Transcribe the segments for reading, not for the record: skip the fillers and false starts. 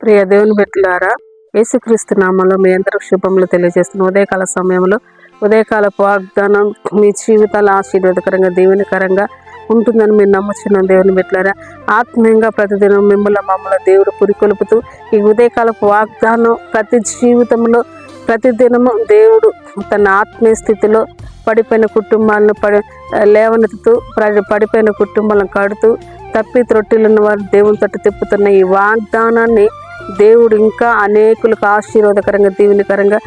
ప్రియ దేవుని బిడ్డలారా, యేసుక్రీస్తు నామంలో మీ అందరికి శుభములు తెలియజేస్తున్న ఉదయకాల సమయంలో ఉదయకాలపు వాగ్దానం మీ జీవితాలు ఆశీర్వాదకరంగా దీవెనకరంగా ఉంటుందని మీరు నమ్ముచున్న దేవుని బిడ్డలారా, ఆత్మీయంగా ప్రతిదినం మమ్మల్ని దేవుడు పురికొల్పుతూ ఈ ఉదయకాలపు వాగ్దానం ప్రతి జీవితంలో ప్రతిదినము దేవుడు తన ఆత్మీయ స్థితిలో పడిపోయిన కుటుంబాలను లేవనెత్తుతూ పడిపోయిన కుటుంబాలను కడుతూ తప్పి త్రొట్టిలున్న వారు దేవుని తట్టు తిప్పుతున్న ఈ వాగ్దానాన్ని దేవుడు ఇంకా అనేకులకు ఆశీర్వాదకరంగా దీవెనకరంగా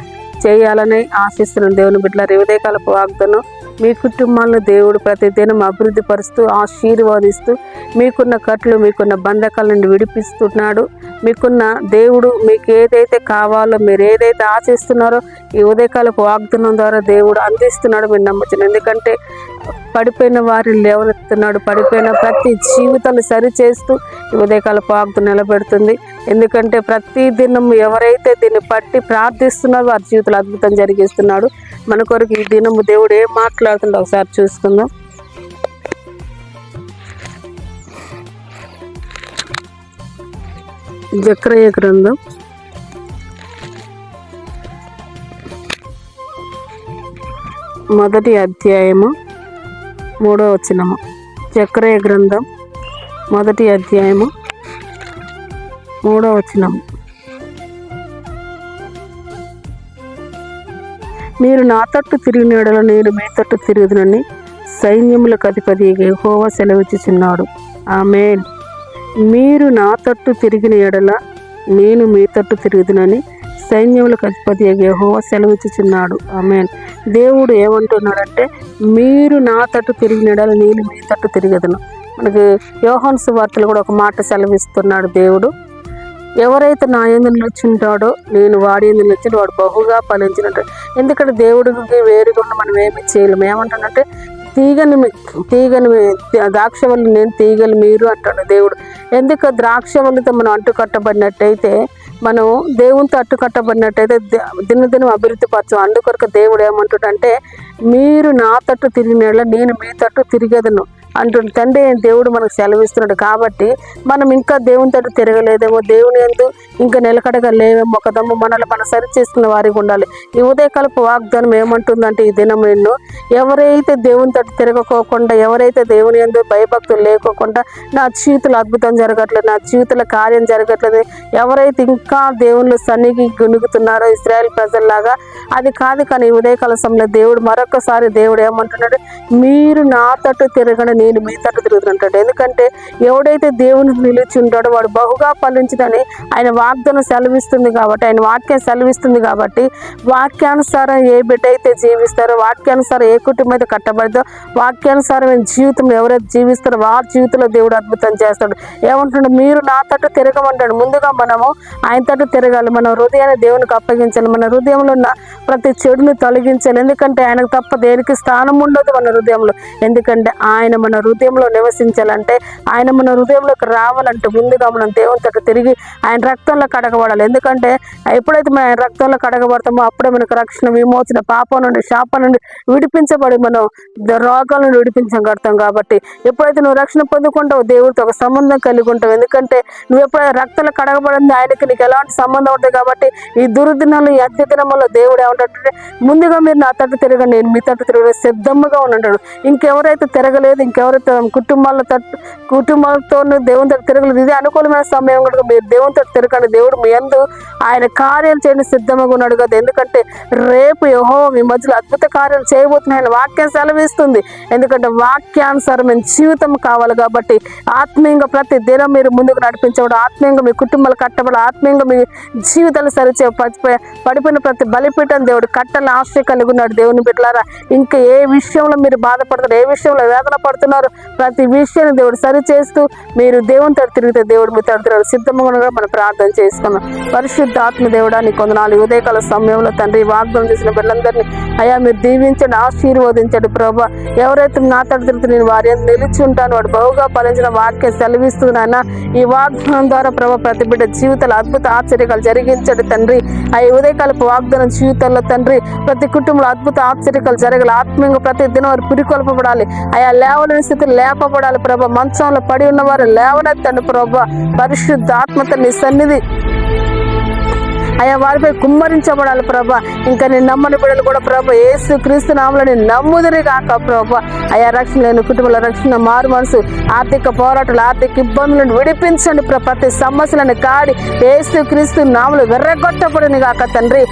చేయాలని ఆశిస్తున్న దేవుని బిడ్డలారా, ఉదయకాలపు వాగ్దానం మీ కుటుంబాలను దేవుడు ప్రతిదినం అభివృద్ధి పరుస్తూ ఆశీర్వాదిస్తూ మీకున్న కట్లు మీకున్న బంధకాల నుండి విడిపిస్తున్నాడు. మీకున్న దేవుడు మీకు ఏదైతే కావాలో మీరు ఏదైతే ఆశిస్తున్నారో ఈ ఉదయకాలపు వాగ్దానం ద్వారా దేవుడు అందిస్తున్నాడు. మీరు నమ్మచ్చు. ఎందుకంటే పడిపోయిన వారిని లేవనెత్తున్నాడు. పడిపోయిన ప్రతి జీవితాన్ని సరిచేస్తూ ఈ ఉదయకాలపు వాగ్దానం నిలబెడుతుంది. ఎందుకంటే ప్రతి దినం ఎవరైతే దీన్ని పట్టి ప్రార్థిస్తున్నారో వారి జీవితంలో అద్భుతం జరిగిస్తున్నాడు. మన కొరకు ఈ దినము దేవుడు ఏం మాట్లాడుతుండో ఒకసారి చూసుకుందాం. జకర్యా గ్రంథం 1వ అధ్యాయము 3వ వచనము. జకర్యా గ్రంథం 1వ అధ్యాయము 3వ వచనము. మీరు నా తట్టు తిరిగిన యెడల నేను మీ తట్టు తిరుగుదునని సైన్యములకు అధిపతి యెహోవా సెలవిచ్చుచున్నాడు. ఆమేన్. మీరు నా తట్టు తిరిగిన యెడల నేను మీ తట్టు తిరుగుదునని సైన్యములకు అధిపతి యెహోవా సెలవిచ్చుచున్నాడు. ఆమేన్. దేవుడు ఏమంటున్నాడంటే, మీరు నా తట్టు తిరిగిన యెడల నేను మీ తట్టు తిరగదును. మనకి యోహాను సువార్తలో కూడా ఒక మాట సెలవిస్తున్నాడు దేవుడు. ఎవరైతే నా యందు నిలుచుంటాడో నేను వాడి యందు నిలిచిన వాడు బహుగా ఫలించినట్టు. ఎందుకంటే దేవుడికి వేరుగా ఉన్న మనం ఏమి చేయలేము. ఏమంటాడంటే, తీగని ద్రాక్షవల్లి నేను, తీగలు మీరు అంటాడు దేవుడు. ఎందుకు ద్రాక్షవల్లితో మనం అంటుకట్టబడినట్టయితే, మనం దేవునితో అట్టుకట్టబడినట్టయితే దినదినం అభివృద్ధి పరచం. అందుకొరకు దేవుడు ఏమంటాడంటే, మీరు నా తట్టు తిరిగిన నేను మీ తట్టు తిరిగేదను అంటుంది తండ్రి. దేవుడు మనకు సెలవిస్తున్నాడు. కాబట్టి మనం ఇంకా దేవుని తట్టు తిరగలేదేమో, దేవుని యందు ఇంకా నిలకడగా లేవేమో, ఒకదమ్ము మనల్ని మనం సరి చేసుకున్న వారికి ఉండాలి. ఈ ఉదయకాలపు వాగ్దానం ఏమంటుందంటే, ఈ దినం ఎన్నో ఎవరైతే దేవుని తట్టు తిరగకోకుండా, ఎవరైతే దేవుని యందు భయభక్తులు లేకోకుండా నా జీవితంలో అద్భుతం జరగట్లేదు, నా జీవితంలో కార్యం జరగట్లేదు, ఎవరైతే ఇంకా దేవుళ్ళు సన్నిధి గుణుగుతున్నారో ఇశ్రాయేల్ ప్రజల్లాగా, అది కాదు. కానీ ఈ ఉదయకాల సమయంలో దేవుడు మరొకసారి దేవుడు ఏమంటున్నాడు, మీరు నా తట్టు తిరగని నేను మీ తట్టు తిరుగుతుంటాడు. ఎందుకంటే ఎవడైతే దేవుని నిలిచి ఉంటాడో వాడు బహుగా ఫలించుదని ఆయన వాగ్దానం సెలవిస్తుంది. కాబట్టి ఆయన వాక్యం సెలవిస్తుంది. కాబట్టి వాక్యానుసారం ఏ బిడ్డ అయితే జీవిస్తారో, వాక్యానుసారం ఏ కుటుంబం అయితే కట్టబడితో, వాక్యానుసారమైన జీవితంలో ఎవరైతే జీవిస్తారో వారి జీవితంలో దేవుడు అద్భుతం చేస్తాడు. ఏమంటున్నాడు, మీరు నా తట్టు తిరగమంటాడు. ముందుగా మనము ఆయన తట్టు తిరగాలి. మన హృదయాన్ని దేవునికి అప్పగించాలి. మన హృదయంలో ఉన్న ప్రతి చెడుని తొలగించాలి. ఎందుకంటే ఆయనకు తప్ప దేనికి స్థానం ఉండదు మన హృదయంలో. ఎందుకంటే ఆయన మన హృదయంలో నివసించాలంటే, ఆయన మన హృదయంలోకి రావాలంటే ముందుగా మనం దేవుని తట్టు తిరిగి ఆయన రక్తంలో కడగబడాలి. ఎందుకంటే ఎప్పుడైతే మనం ఆయన రక్తంలో కడగబడతామో అప్పుడే మనకు రక్షణ, విమోచన, పాపం నుండి శాపం నుండి విడిపించబడి మనం రోగాల నుండి విడిపించగలుగుతాం. కాబట్టి ఎప్పుడైతే నువ్వు రక్షణ పొందుకుంటావు దేవుడితో ఒక సంబంధం కలిగి ఉంటావు. ఎందుకంటే నువ్వు ఎప్పుడైతే రక్తంలో కడగబడింది ఆయనకి నీకు ఎలాంటి సంబంధం ఉంటుంది. కాబట్టి ఈ దుర్దినాలు, ఈ అత్య దినంలో దేవుడు ఏమంటాడంటే, ముందుగా మీరు నా తట్టు తిరగండి, నేను మీ తట్టు తిరగ సిద్ధంగా ఉన్నాడు. ఇంకెవరైతే తిరగలేదు, ఇంకెవరైతే కుటుంబాలతో దేవుని తట్టు తిరగలేదు, ఇది అనుకూలమైన సమయం కనుక మీరు దేవుని తట్టు తిరగండి. దేవుడు మీ యందు ఆయన కార్యాలు చేయని సిద్ధంగా ఉన్నాడు కదా. ఎందుకంటే రేపు యెహోవా మీ మధ్యలో అద్భుత కార్యాలు చేయబోతున్నాయి. ఆయన వాక్యం సెలవిస్తుంది. ఎందుకంటే వాక్యానుసారమైన జీవితం కావాలి. కాబట్టి ఆత్మీయంగా ప్రతి దినం మీరు ముందుకు నడిపించబడు, ఆత్మీయంగా మీ కుటుంబాలు కట్టబడి, ఆత్మీయంగా మీ జీవితాలు సరిచే పడిపోయిన ప్రతి బలిపీఠం దేవుడు కట్టలు ఆశ్రయ కలిగి ఉన్నాడు. దేవుని బిడ్డలారా, ఇంకా ఏ విషయంలో మీరు బాధపడుతున్నారు, ఏ విషయంలో వేదన పడుతున్నారు, ప్రతి విషయాన్ని దేవుడు సరి చేస్తూ మీరు దేవుని తట్టు తిరిగితే దేవుడు మీ తట్టు తిరగడు. సిద్ధంగా మనం ప్రార్థన చేసుకున్నాం. పరిశుద్ధ ఆత్మ దేవుడా నీ కొందనాలు ఉదయకాల సమయంలో తండ్రి వాగ్దానం చేసిన బిడ్డలందరినీ అయ్యా మీరు దీవించండి, ఆశీర్వదించండి ప్రభా. ఎవరైతే నా తట్టు తిరిగితే నేను వారి నిలిచి ఉంటాను, వాడు బహుగా ఫలించిన వాక్యం సెలవిస్తున్నాయన. ఈ వాగ్దానం ద్వారా ప్రభా ప్రతి బిడ్డ జీవితాలు అద్భుత ఆశ్చర్యాలు జరిగించండి తండ్రి. ఆ ఉదయకాలపు వాగ్దానం జీవితాల్లో తండ్రి ప్రతి కుటుంబంలో అద్భుత ఆశ్చర్యాలు జరగాలి. ఆత్మీయంగా ప్రతి దినం వారు పురికొల్పబడాలి. అయా లేవలేని స్థితి లేపబడాలి ప్రభా. మంచంలో పడి ఉన్నవారు లేవనెత్తండి ప్రభా. పరిశుద్ధ ఆత్మతో నీ సన్నిధి అయా వారిపై కుమ్మరించబడాలి ప్రభా. ఇంకా నేను నమ్మని బిడ్డలు కూడా ప్రభా యేసు క్రీస్తు నామములో నమ్ముదురు గాక ప్రభా. అయా రక్షణ లేని కుటుంబాల రక్షణ, మారు మనసు, ఆర్థిక పోరాటాలు, ఆర్థిక ఇబ్బందులను విడిపించండి ప్రభా. ప్రతి సమస్యలను కాడి యేసు క్రీస్తు నామములో వెర్రగొట్టబడును గాక తండ్రి.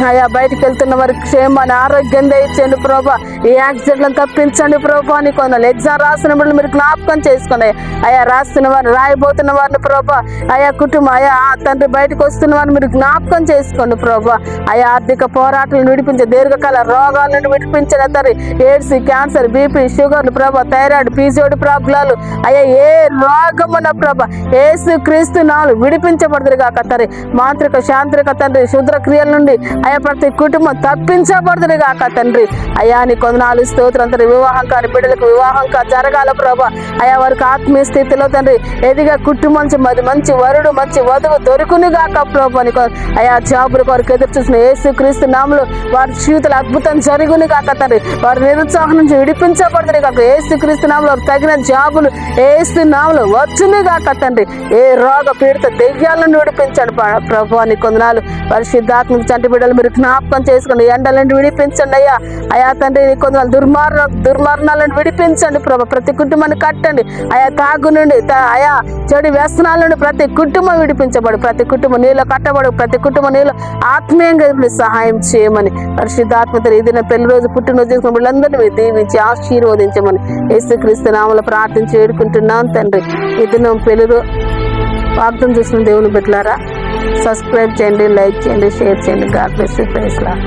అయా బయటికి వెళ్తున్న వారికి క్షేమాన్ని, ఆరోగ్యం దయచేయండి ప్రభా. ఈ యాక్సిడెంట్లను తప్పించండి ప్రభా. నీకు వందనాలు. ఎగ్జామ్ రాసిన బిడ్డలు మీరు జ్ఞాపకం చేసుకోండి. అయా రాస్తున్న వారిని, రాయబోతున్న వారిని ప్రభా, అయా కుటుంబం, అయా తండ్రి బయటకు వస్తున్న వారిని మీరు జ్ఞాపకం చేసుకోండి ప్రభా. అయా ఆర్థిక పోరాటాలను విడిపించే, దీర్ఘకాల రోగాలను విడిపించిన తండ్రి, ఎయిడ్స్, క్యాన్సర్, బీపీ, షుగర్లు ప్రభా, థైరాయిడ్, పీసీఓడి ప్రాబ్లాలు, అయ్యా ఏ రోగమున ప్రభా యేసు క్రీస్తు నామములో విడిపించబడుదురు గాక తండ్రి. మాంత్రిక, శాంత్రిక తండ్రి, శుద్ర క్రియల నుండి అయా ప్రతి కుటుంబం తప్పించబడుదురు గాక తండ్రి. అయా నీకు వందనాలు, స్తోత్రం తండ్రి. వివాహం కాని బిడ్డలకు వివాహం జరగాల ప్రభా. అయా వారికి ఆత్మీయ స్థితిలో తండ్రి ఎదిగా కుటుంబం మంచి వరుడు, మంచి వధువు దొరుకుని గాక ప్రభా. నీకు అయా జాబులు వారికి ఎదురు చూసిన యేసు క్రీస్తు నామములో వారి జీవితాలు అద్భుతం జరుగుని గాక తండ్రి. వారి నిరుత్సాహం నుంచి విడిపించబడుతుంది కాక యేసు క్రీస్తు నామములో తగిన జాబులు యేసు నామములో వచ్చుని గాక తండ్రి. ఏ రోగ పీడిత దెయ్యాలను విడిపించండి ప్రభా. నీకు వందనాలు. పరిశుద్ధాత్మక చంటి బిడ్డలు మీరు జ్ఞాపకం చేసుకోండి. ఎండల నుండి విడిపించండి అయ్యా. అయా తండ్రి నీకు వందనాలు. దుర్మార్గాలను విడిపించండి ప్రభా. ప్రతి కుటుంబాన్ని కట్టండి అయా. తాగు నుండి అయా చెడు వ్యసనాల నుండి ప్రతి కుటుంబం విడిపించబడు, ప్రతి కుటుంబం నీలో కట్టబడు, ప్రతి కుటుంబం నీలో ఆత్మీయంగా సహాయం చేయమని పరిశుద్ధాత్మత ఈ దిన పెళ్లి రోజు, పుట్టినరోజు చేసుకున్న వీళ్ళందరినీ మీరు దీవించి ఆశీర్వదించమని యేసుక్రీస్తు నామములో ప్రార్థించి వేడుకుంటున్నాను తండ్రి. ఈ దినం పెళ్లి వాగ్దానం చేసిన దేవుని బిడ్డలారా, సబ్స్క్రైబ్ చేయండి, లైక్ చేయండి, షేర్ చేయండి. God bless you. Praise lord.